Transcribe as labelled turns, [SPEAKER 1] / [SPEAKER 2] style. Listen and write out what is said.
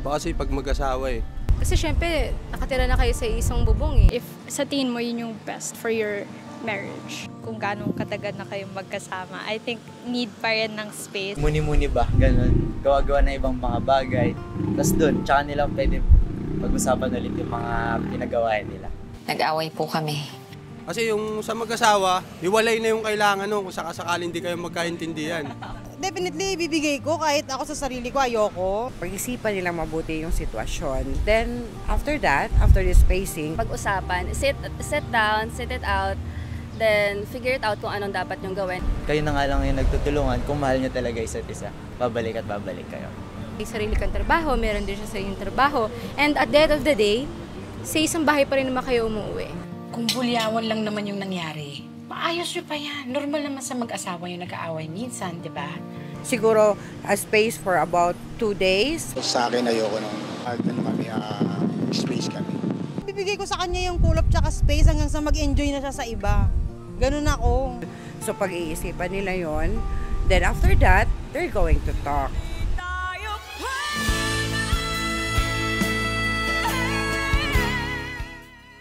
[SPEAKER 1] Iba kasi pag mag-asawa eh.
[SPEAKER 2] Kasi syempre, nakatira na kayo sa isang bubong eh.
[SPEAKER 3] If sa tingin mo yun yung best for your marriage.
[SPEAKER 4] Kung gano'ng katagal na kayong magkasama, I think need pa rin ng space.
[SPEAKER 5] Muni-muni ba, ganun. Gawa-gawa na ibang mga bagay. Tapos doon, tsaka nila pwede pag-usapan ulit yung mga pinagawain nila.
[SPEAKER 6] Nag-away po kami.
[SPEAKER 1] Kasi yung sa mag-asawa, hiwalay na yung kailangan kung sakasakaling hindi kayo magkaintindihan.
[SPEAKER 7] Definitely, bibigay ko kahit ako sa sarili ko, ayoko.
[SPEAKER 8] Pag-isipan nilang mabuti yung sitwasyon. Then, after that, after this spacing,
[SPEAKER 2] Pag-usapan, sit down, sit it out, then figure it out kung anong dapat nyong gawin.
[SPEAKER 5] Kayo na nga lang yung nagtutulungan kung mahal nyo talaga isa't isa. Babalik at babalik kayo.
[SPEAKER 2] May sarili kang trabaho, meron din siya sa iyong trabaho. And at the end of the day, sa isang bahay pa rin naman kayo umuwi.
[SPEAKER 6] Kung bulyawan lang naman yung nangyari, maayos nyo pa yan. Normal naman sa mag-asawa yung nag-aaway minsan, di ba?
[SPEAKER 8] siguro a space for about 2 days.
[SPEAKER 9] Sa akin, ayoko nung space kami.
[SPEAKER 7] Bibigay ko sa kanya yung kulop tsaka space hanggang sa mag-enjoy na siya sa iba. Ganun ako.
[SPEAKER 8] So pag-iisipan nila yon, then after that, they're going to talk.